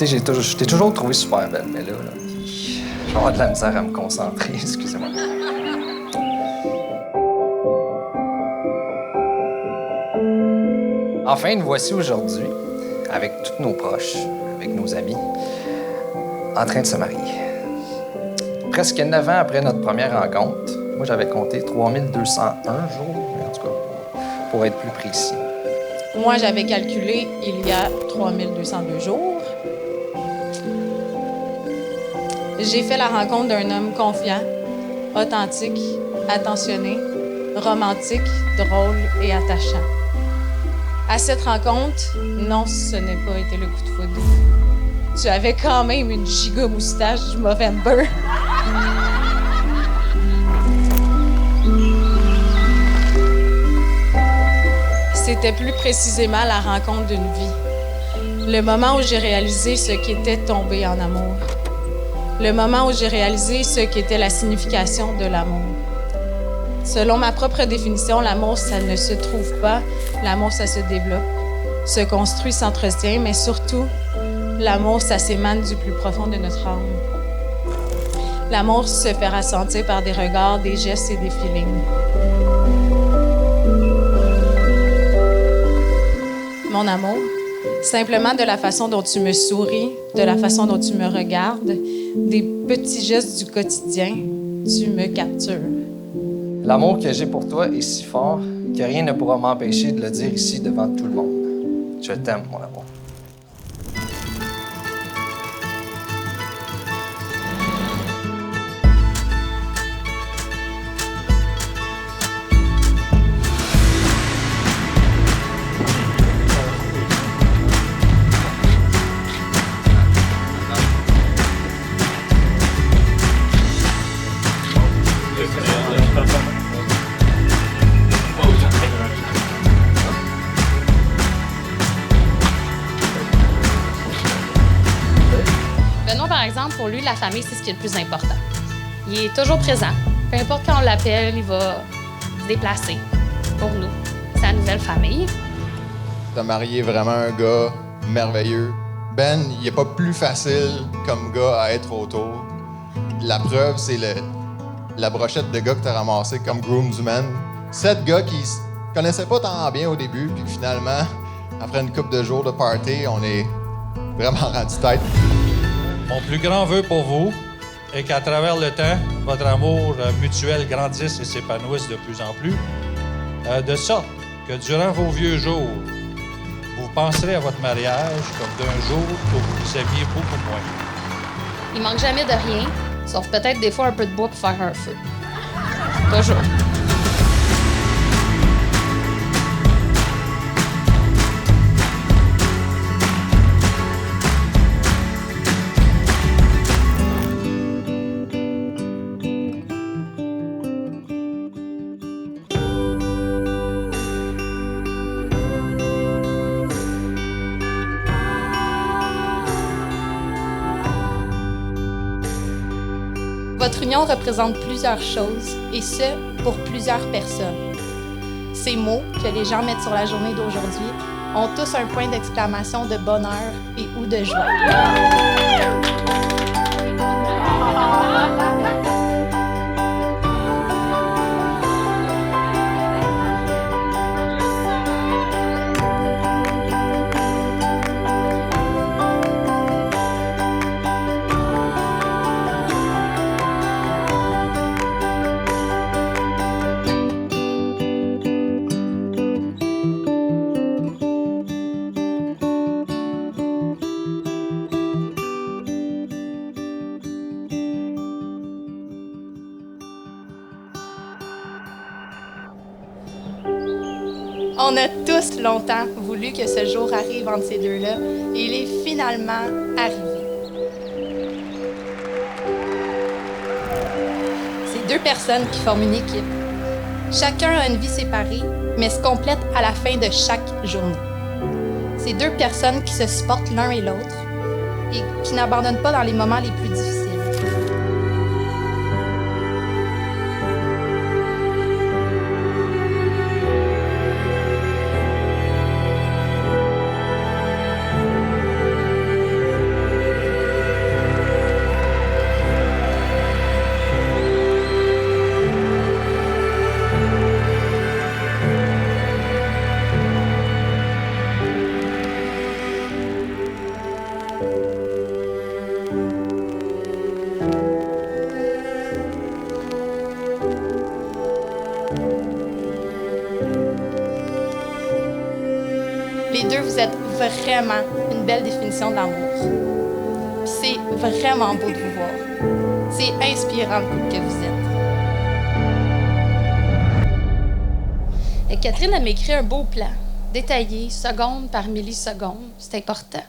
sais, je t'ai toujours trouvé super belle, mais là, je vais avoir de la misère à me concentrer, excusez-moi. Enfin, nous voici aujourd'hui, avec tous nos proches, avec nos amis, en train de se marier. Presque 9 ans après notre première rencontre, moi j'avais compté 3201 jours, en tout cas, pour être plus précis. Moi, j'avais calculé il y a 3202 jours. J'ai fait la rencontre d'un homme confiant, authentique, attentionné, romantique, drôle et attachant. À cette rencontre, non, ce n'est pas été le coup de foudre. Tu avais quand même une giga moustache du Movember. C'était plus précisément la rencontre d'une vie. Le moment où j'ai réalisé ce qu'était tomber en amour. Le moment où j'ai réalisé ce qu'était la signification de l'amour. Selon ma propre définition, l'amour, ça ne se trouve pas. L'amour, ça se développe, se construit, s'entretient, mais surtout, l'amour, ça s'émane du plus profond de notre âme. L'amour se fait ressentir par des regards, des gestes et des feelings. Mon amour, simplement de la façon dont tu me souris, de la façon dont tu me regardes, des petits gestes du quotidien, tu me captures. L'amour que j'ai pour toi est si fort que rien ne pourra m'empêcher de le dire ici devant tout le monde. Je t'aime, mon amour. Benoît, par exemple, pour lui, la famille, c'est ce qui est le plus important. Il est toujours présent. Peu importe quand on l'appelle, il va se déplacer pour nous, sa nouvelle famille. T'as marié vraiment un gars merveilleux. Ben, il est pas plus facile comme gars à être autour. La preuve, c'est la brochette de gars que t'as ramassé comme groomsmen. 7 gars qui se connaissaient pas tant bien au début, puis finalement, après une couple de jours de party, on est vraiment rendu tête. Mon plus grand vœu pour vous est qu'à travers le temps, votre amour mutuel grandisse et s'épanouisse de plus en plus, de sorte que durant vos vieux jours, vous penserez à votre mariage comme d'un jour que vous vous aimiez beaucoup moins. Il manque jamais de rien, sauf peut-être des fois un peu de bois pour faire un feu. Toujours. Votre union représente plusieurs choses, et ce, pour plusieurs personnes. Ces mots que les gens mettent sur la journée d'aujourd'hui ont tous un point d'exclamation de bonheur et ou de joie. On a tous longtemps voulu que ce jour arrive entre ces deux-là, et il est finalement arrivé. C'est deux personnes qui forment une équipe. Chacun a une vie séparée, mais se complètent à la fin de chaque journée. C'est deux personnes qui se supportent l'un et l'autre et qui n'abandonnent pas dans les moments les plus difficiles. Les deux, vous êtes vraiment une belle définition de l'amour. Puis c'est vraiment beau de vous voir. C'est inspirant le couple que vous êtes. Et Catherine, elle m'écrit un beau plan, détaillé, seconde par milliseconde. C'est important.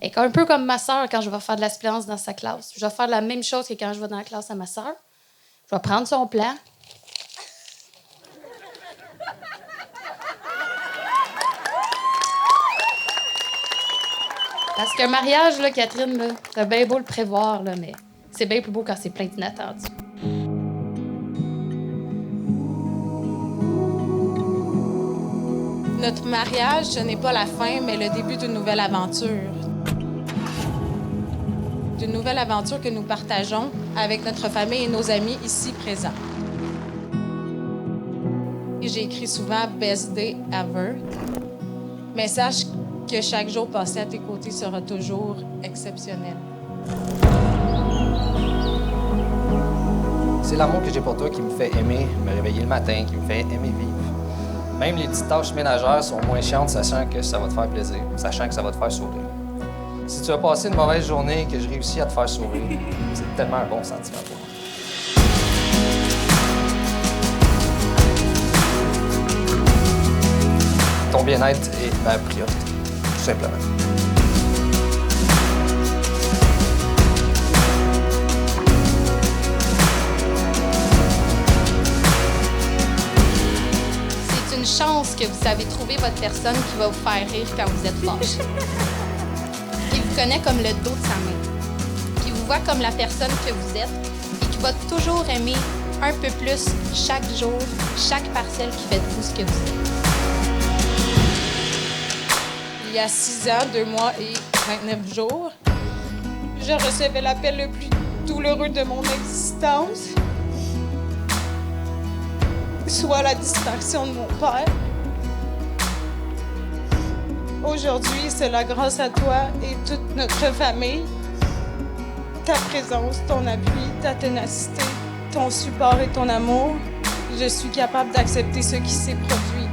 Et un peu comme ma sœur quand je vais faire de la suppléance dans sa classe. Je vais faire la même chose que quand je vais dans la classe à ma sœur. Je vais prendre son plan. Parce qu'un mariage, là, Catherine, là, c'est bien beau le prévoir, là, mais c'est bien plus beau quand c'est plein d'inattendus. Notre mariage, ce n'est pas la fin, mais le début d'une nouvelle aventure. D'une nouvelle aventure que nous partageons avec notre famille et nos amis ici présents. Et j'ai écrit souvent « Best day ever ». Mais sache que chaque jour passé à tes côtés sera toujours exceptionnel. C'est l'amour que j'ai pour toi qui me fait aimer me réveiller le matin, qui me fait aimer vivre. Même les petites tâches ménagères sont moins chiantes, sachant que ça va te faire plaisir, sachant que ça va te faire sourire. Si tu as passé une mauvaise journée et que je réussis à te faire sourire, c'est tellement un bon sentiment pour moi. Ton bien-être est ma priorité, tout simplement. C'est une chance que vous avez trouvé votre personne qui va vous faire rire quand vous êtes fâché. Qui vous connaît comme le dos de sa main. Qui vous voit comme la personne que vous êtes et qui va toujours aimer un peu plus chaque jour, chaque parcelle qui fait de vous ce que vous êtes. Il y a 6 ans, 2 mois et 29 jours, je recevais l'appel le plus douloureux de mon existence, soit la disparition de mon père. Aujourd'hui, c'est la grâce à toi et toute notre famille, ta présence, ton appui, ta ténacité, ton support et ton amour, je suis capable d'accepter ce qui s'est produit.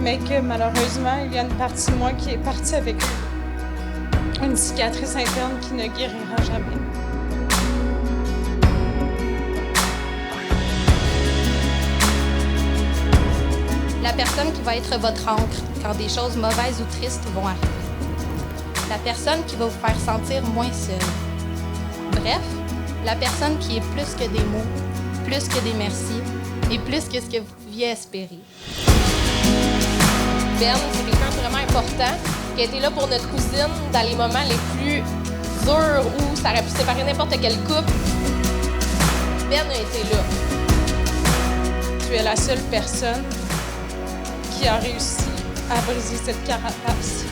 Mais que malheureusement, il y a une partie de moi qui est partie avec une cicatrice interne qui ne guérira jamais. La personne qui va être votre ancre quand des choses mauvaises ou tristes vont arriver. La personne qui va vous faire sentir moins seul. Bref, la personne qui est plus que des mots, plus que des merci et plus que ce que vous pouviez espérer. Ben, c'est quelqu'un de vraiment important qui a été là pour notre cousine dans les moments les plus durs où ça aurait pu séparer n'importe quel couple. Ben a été là. Tu es la seule personne qui a réussi à briser cette carapace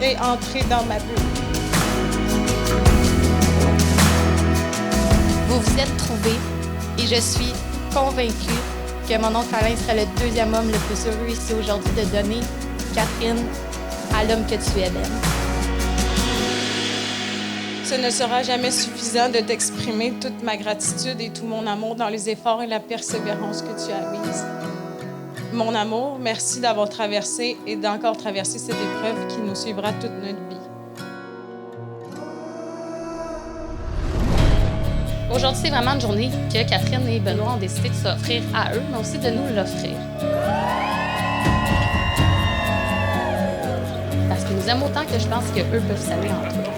et entrer dans ma bulle. Vous vous êtes trouvés et je suis convaincue que mon oncle Alain serait le deuxième homme le plus heureux ici aujourd'hui de donner Catherine à l'homme que tu es, Ben. Ce ne sera jamais suffisant de t'exprimer toute ma gratitude et tout mon amour dans les efforts et la persévérance que tu as mises. Mon amour, merci d'avoir traversé et d'encore traverser cette épreuve qui nous suivra toute notre vie. Aujourd'hui, c'est vraiment une journée que Catherine et Benoît ont décidé de s'offrir à eux, mais aussi de nous l'offrir. Parce qu'ils nous aiment autant que je pense qu'eux peuvent s'aimer entre eux.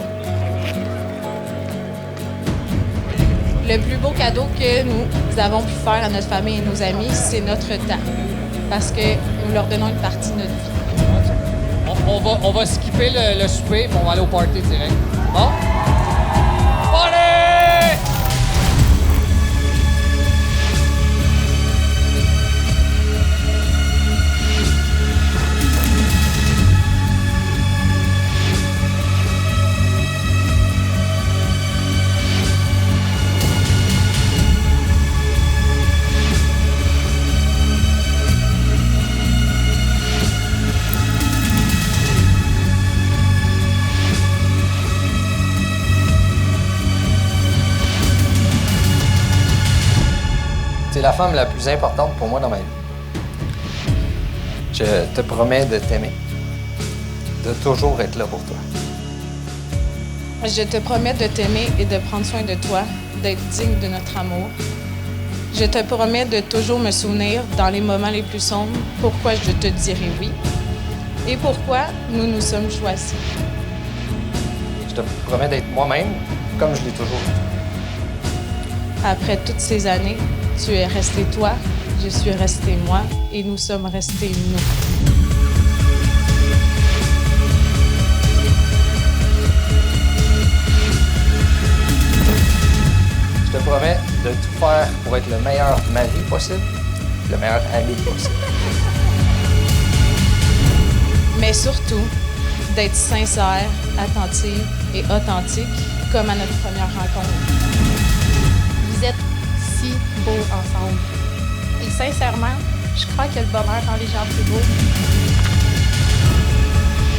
Le plus beau cadeau que nous avons pu faire à notre famille et nos amis, c'est notre temps. Parce que nous leur donnons une partie de notre vie. On va skipper le souper et on va aller au party direct. Bon? Allez! C'est la femme la plus importante pour moi dans ma vie. Je te promets de t'aimer, de toujours être là pour toi. Je te promets de t'aimer et de prendre soin de toi, d'être digne de notre amour. Je te promets de toujours me souvenir, dans les moments les plus sombres, pourquoi je te dirai oui et pourquoi nous nous sommes choisis. Je te promets d'être moi-même, comme je l'ai toujours été. Après toutes ces années, tu es resté toi, je suis resté moi et nous sommes restés nous. Je te promets de tout faire pour être le meilleur mari possible, le meilleur ami possible. Mais surtout, d'être sincère, attentive et authentique, comme à notre première rencontre. Vous êtes si beaux ensemble. Et sincèrement, je crois que le bonheur rend les gens plus beaux.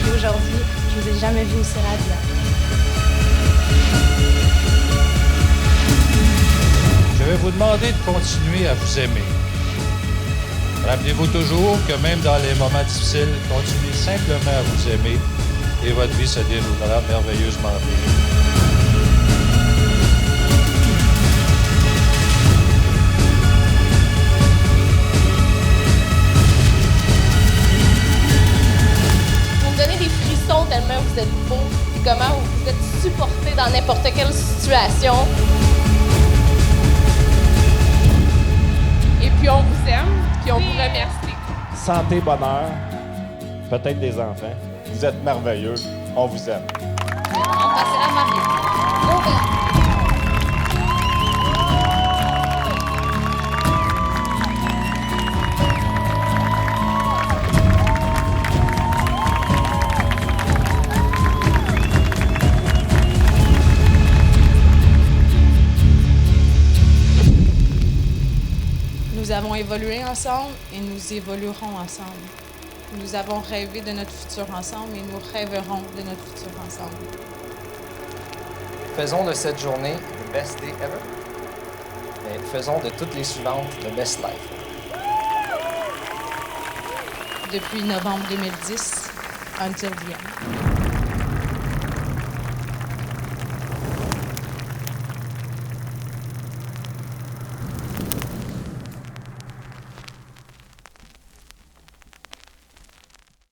Et aujourd'hui, je vous ai jamais vu aussi radiant. Je vais vous demander de continuer à vous aimer. Rappelez-vous toujours que même dans les moments difficiles, continuez simplement à vous aimer et votre vie se déroulera merveilleusement bien. Vous me donnez des frissons tellement vous êtes beaux et comment vous êtes supportés dans n'importe quelle situation. Et puis on vous aime, puis on vous remercie. Santé, bonheur, peut-être des enfants. Vous êtes merveilleux. On vous aime. On passera à marier. Nous avons évolué ensemble et nous évoluerons ensemble. Nous avons rêvé de notre futur ensemble et nous rêverons de notre futur ensemble. Faisons de cette journée the best day ever. Mais faisons de toutes les suivantes the best life. Depuis novembre 2010, until the end.